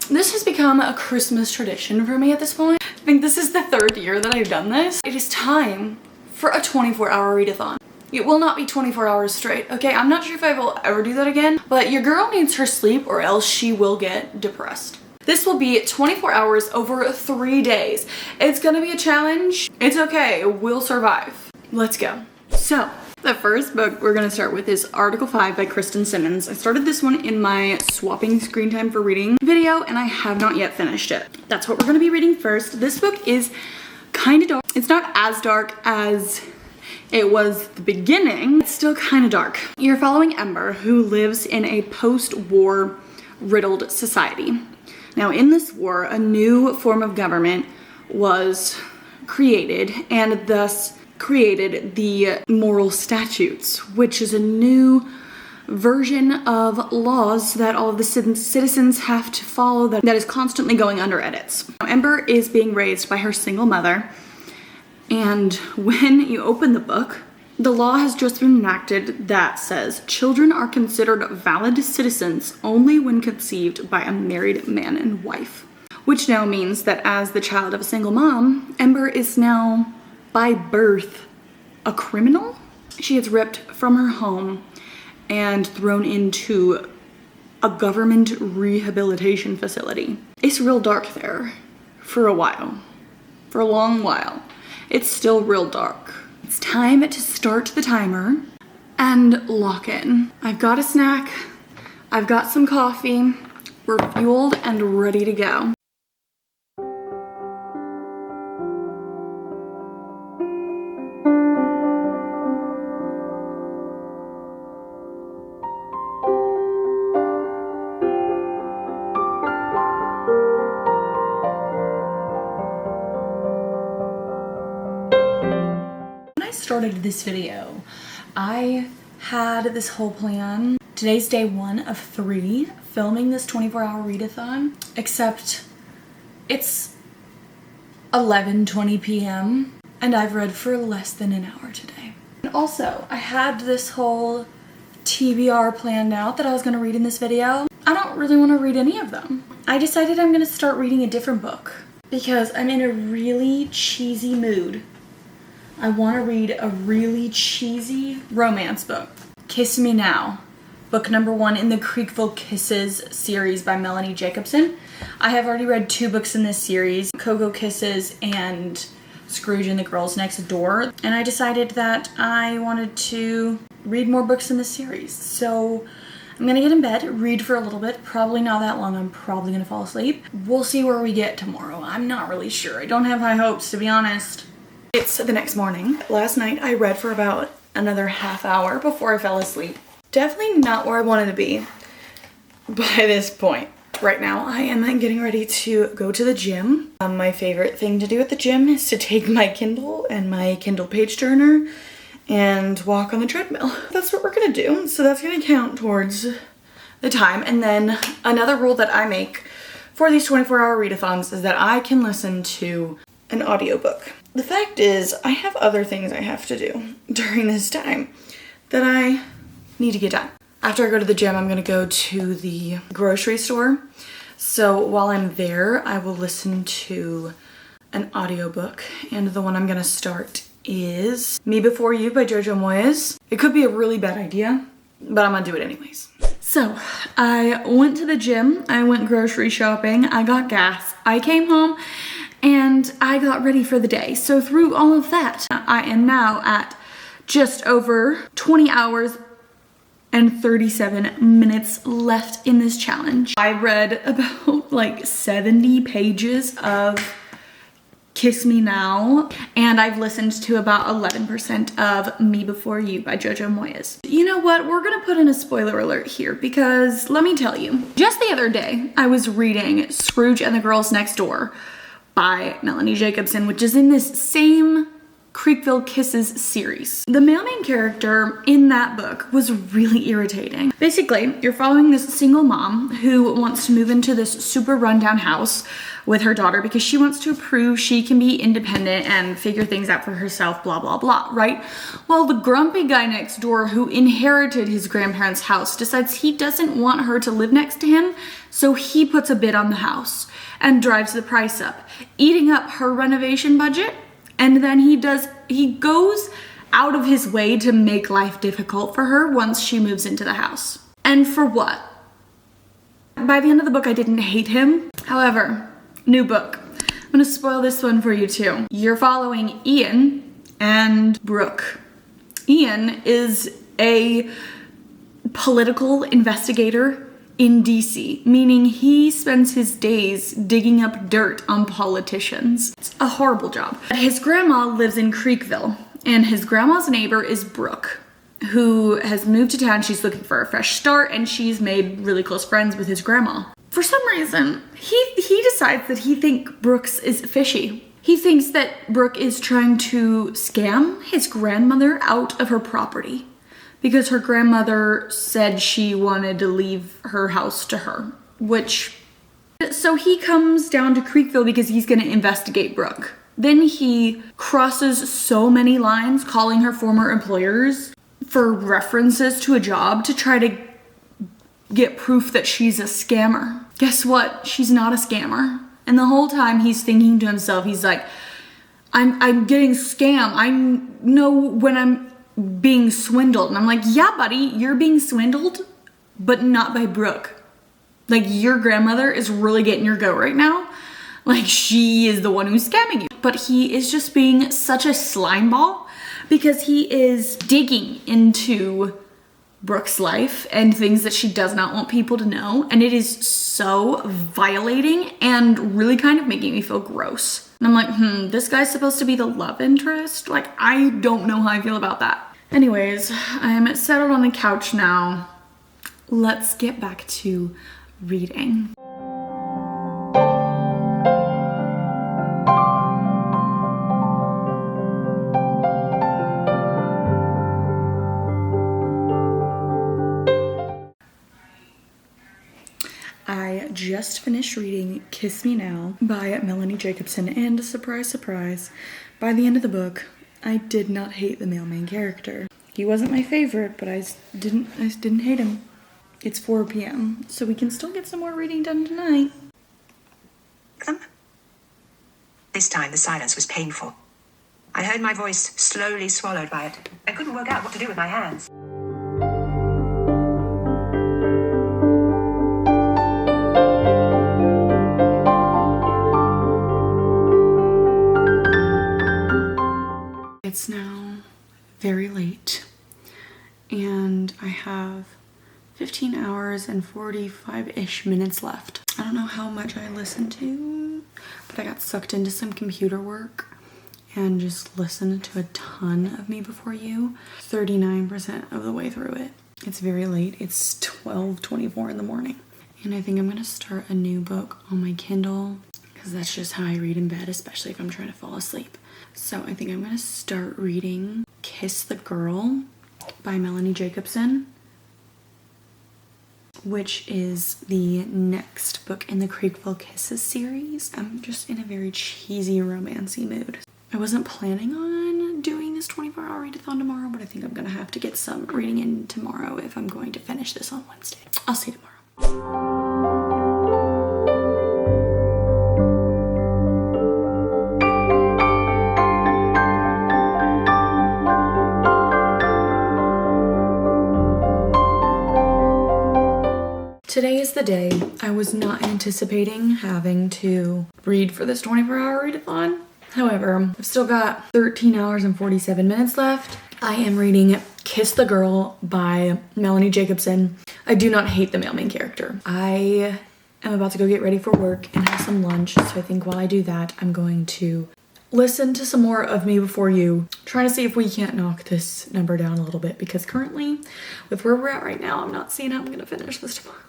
This has become a Christmas tradition for me at this point. I think this is the 3rd year that I've done this. It is time for a 24-hour readathon. It will not be 24 hours straight, okay? I'm not sure if I will ever do that again, but your girl needs her sleep or else she will get depressed. This will be 24 hours over 3 days. It's gonna be a challenge. It's okay, we'll survive. Let's go. So, the first book we're gonna start with is Article 5 by Kristen Simmons. I started this one in my swapping screen time for reading video and I have not yet finished it. That's what we're gonna be reading first. This book is kind of dark. It's not as dark as it was the beginning. It's still kind of dark. You're following Ember, who lives in a post-war riddled society. Now in this war, a new form of government was created and thus created the moral statutes, which is a new version of laws that all of the citizens have to follow that is constantly going under edits. Now, Ember is being raised by her single mother, and when you open the book, the law has just been enacted that says children are considered valid citizens only when conceived by a married man and wife, which now means that as the child of a single mom, Ember is now by birth a criminal. She is ripped from her home and thrown into a government rehabilitation facility. It's real dark there for a while, for a long while. It's still real dark. It's time to start the timer and lock in. I've got a snack, I've got some coffee, we're fueled and ready to go. Started this video, I had this whole plan. Today's day 1 of 3 filming this 24-hour readathon, except it's 11:20 p.m. and I've read for less than an hour today. And also, I had this whole TBR planned out that I was going to read in this video. I don't really want to read any of them. I decided I'm going to start reading a different book because I'm in a really cheesy mood. I want to read a really cheesy romance book. Kiss Me Now, book number 1 in the Creekville Kisses series by Melanie Jacobson. I have already read 2 books in this series, Cocoa Kisses and Scrooge and the Girls Next Door, and I decided that I wanted to read more books in this series. So I'm gonna get in bed, read for a little bit, probably not that long, I'm probably gonna fall asleep. We'll see where we get tomorrow. I'm not really sure. I don't have high hopes, to be honest. It's the next morning. Last night I read for about another half hour before I fell asleep. Definitely not where I wanted to be by this point. Right now I am getting ready to go to the gym. My favorite thing to do at the gym is to take my Kindle and my Kindle page turner and walk on the treadmill. That's what we're gonna do. So that's gonna count towards the time. And then another rule that I make for these 24-hour readathons is that I can listen to an audiobook. The fact is, I have other things I have to do during this time that I need to get done. After I go to the gym, I'm gonna go to the grocery store. So while I'm there, I will listen to an audiobook, and the one I'm gonna start is Me Before You by Jojo Moyes. It could be a really bad idea, but I'm gonna do it anyways. So I went to the gym, I went grocery shopping, I got gas, I came home, and I got ready for the day. So through all of that, I am now at just over 20 hours and 37 minutes left in this challenge. I read about like 70 pages of Kiss Me Now, and I've listened to about 11% of Me Before You by Jojo Moyes. You know what? We're gonna put in a spoiler alert here because let me tell you, just the other day, I was reading Scrooge and the Girls Next Door by Melanie Jacobson, which is in this same Creekville Kisses series. The male main character in that book was really irritating. Basically, you're following this single mom who wants to move into this super rundown house with her daughter because she wants to prove she can be independent and figure things out for herself, blah, blah, blah, right? Well, the grumpy guy next door who inherited his grandparents' house decides he doesn't want her to live next to him, so he puts a bid on the house and drives the price up, eating up her renovation budget. And then he goes out of his way to make life difficult for her once she moves into the house. And for what? By the end of the book, I didn't hate him. However, new book. I'm gonna spoil this one for you too. You're following Ian and Brooke. Ian is a political investigator in DC, meaning he spends his days digging up dirt on politicians. It's a horrible job. His grandma lives in Creekville, and his grandma's neighbor is Brooke, who has moved to town. She's looking for a fresh start, and she's made really close friends with his grandma. For some reason, he decides that he thinks Brooks is fishy. He thinks that Brooke is trying to scam his grandmother out of her property, because her grandmother said she wanted to leave her house to her, so he comes down to Creekville because he's gonna investigate Brooke. Then he crosses so many lines calling her former employers for references to a job to try to get proof that she's a scammer. Guess what? She's not a scammer. And the whole time he's thinking to himself, he's like, I'm getting scammed. I know when I'm being swindled. And I'm like, yeah, buddy, you're being swindled, but not by Brooke. Like, your grandmother is really getting your goat right now. Like, she is the one who's scamming you. But he is just being such a slime ball because he is digging into Brooke's life and things that she does not want people to know. And it is so violating and really kind of making me feel gross. And I'm like, this guy's supposed to be the love interest? Like, I don't know how I feel about that. Anyways, I'm settled on the couch now. Let's get back to reading. I just finished reading Kiss Me Now by Melanie Jacobson, and surprise, surprise, by the end of the book, I did not hate the male main character. He wasn't my favorite, but I didn't hate him. It's 4 p.m., so we can still get some more reading done tonight. This time the silence was painful. I heard my voice slowly swallowed by it. I couldn't work out what to do with my hands. It's now very late, and I have 15 hours and 45-ish minutes left. I don't know how much I listened to, but I got sucked into some computer work and just listened to a ton of Me Before You, 39% of the way through it. It's very late. It's 12:24 in the morning, and I think I'm gonna start a new book on my Kindle because that's just how I read in bed, especially if I'm trying to fall asleep. So I think I'm gonna start reading Kiss the Girl by Melanie Jacobson, which is the next book in the Creekville Kisses series. I'm just in a very cheesy, romancy mood. I wasn't planning on doing this 24-hour readathon tomorrow, but I think I'm gonna have to get some reading in tomorrow if I'm going to finish this on Wednesday. I'll see you tomorrow. Today is the day I was not anticipating having to read for this 24-hour readathon. However, I've still got 13 hours and 47 minutes left. I am reading Kiss the Girl by Melanie Jacobson. I do not hate the male main character. I am about to go get ready for work and have some lunch, so I think while I do that, I'm going to listen to some more of Me Before You, trying to see if we can't knock this number down a little bit, because currently, with where we're at right now, I'm not seeing how I'm gonna finish this tomorrow.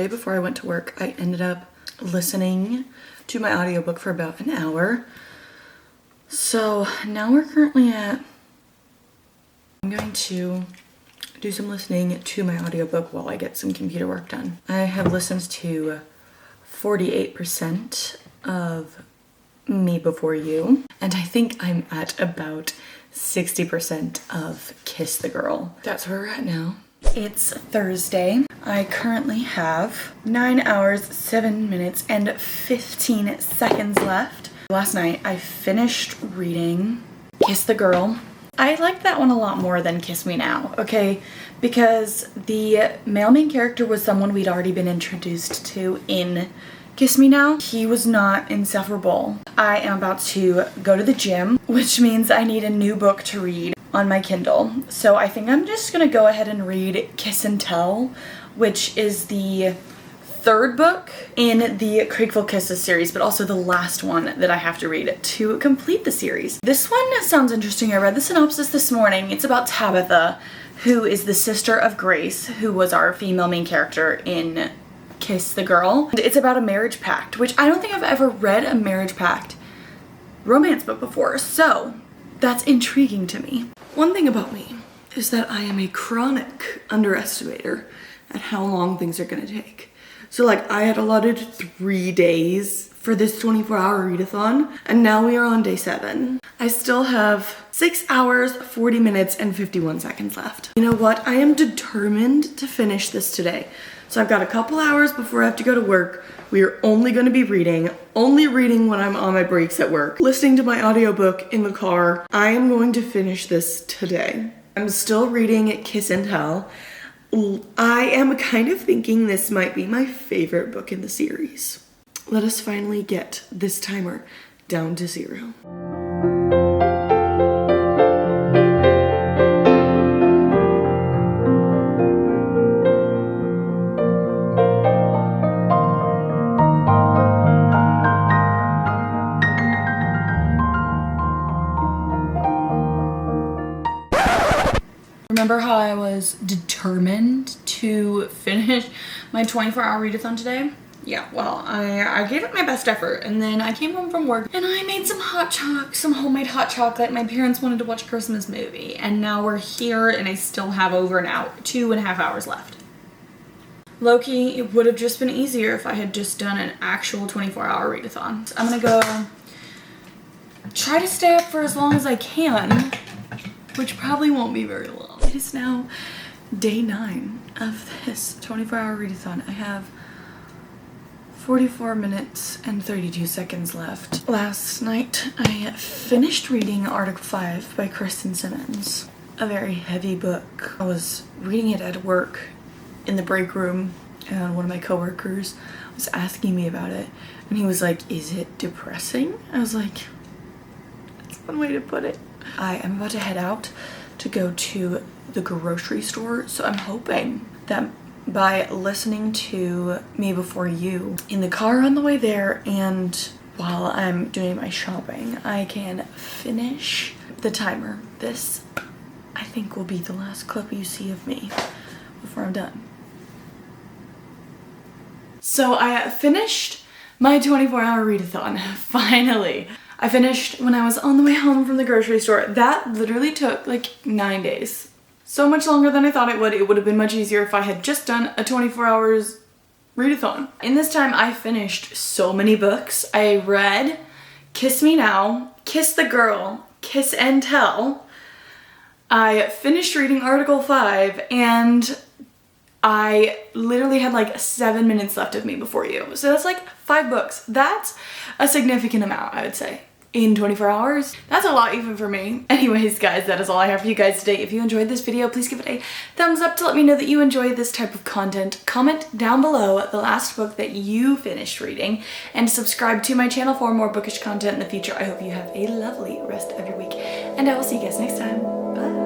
today before I went to work, I ended up listening to my audiobook for about an hour. So now we're currently at, I'm going to do some listening to my audiobook while I get some computer work done. I have listened to 48% of Me Before You, and I think I'm at about 60% of Kiss the Girl. That's where we're at now. It's Thursday. I currently have 9 hours, 7 minutes, and 15 seconds left. Last night I finished reading Kiss the Girl. I liked that one a lot more than Kiss Me Now, okay? Because the male main character was someone we'd already been introduced to in Kiss Me Now. He was not insufferable. I am about to go to the gym, which means I need a new book to read on my Kindle. So I think I'm just gonna go ahead and read Kiss and Tell, which is the third book in the Craigville Kisses series, but also the last one that I have to read to complete the series. This one sounds interesting. I read the synopsis this morning. It's about Tabitha, who is the sister of Grace, who was our female main character in Kiss the Girl. And it's about a marriage pact, which I don't think I've ever read a marriage pact romance book before, so that's intriguing to me. One thing about me is that I am a chronic underestimator at how long things are gonna take. So like I had allotted 3 days for this 24-hour readathon, and now we are on day 7. I still have 6 hours, 40 minutes, and 51 seconds left. You know what? I am determined to finish this today. So I've got a couple hours before I have to go to work. We are only gonna be only reading when I'm on my breaks at work, listening to my audiobook in the car. I am going to finish this today. I'm still reading Kiss and Tell. I am kind of thinking this might be my favorite book in the series. Let us finally get this timer down to 0. Remember how I was determined to finish my 24-hour readathon today? Yeah, well, I gave it my best effort, and then I came home from work and I made some homemade hot chocolate. My parents wanted to watch a Christmas movie, and now we're here and I still have over an hour, 2.5 hours left. Low-key, it would have just been easier if I had just done an actual 24-hour readathon. So I'm gonna go try to stay up for as long as I can, which probably won't be very long. It is now day 9 of this 24-hour readathon. I have 44 minutes and 32 seconds left. Last night, I finished reading Article 5 by Kristen Simmons. A very heavy book. I was reading it at work in the break room, and one of my coworkers was asking me about it, and he was like, "Is it depressing?" I was like, that's one way to put it. I am about to head out to go to the grocery store, so I'm hoping that by listening to Me Before You in the car on the way there and while I'm doing my shopping, I can finish the timer. This, I think, will be the last clip you see of me before I'm done. So I finished my 24-hour readathon, finally. I finished when I was on the way home from the grocery store. That literally took like 9 days. So much longer than I thought it would. It would have been much easier if I had just done a 24 hours readathon. In this time, I finished so many books. I read Kiss Me Now, Kiss the Girl, Kiss and Tell. I finished reading Article 5, and I literally had like 7 minutes left of Me Before You. So that's like 5 books. That's a significant amount, I would say. In 24 hours. That's a lot even for me. Anyways, guys, that is all I have for you guys today. If you enjoyed this video, please give it a thumbs up to let me know that you enjoy this type of content. Comment down below the last book that you finished reading, and subscribe to my channel for more bookish content in the future. I hope you have a lovely rest of your week, and I will see you guys next time. Bye.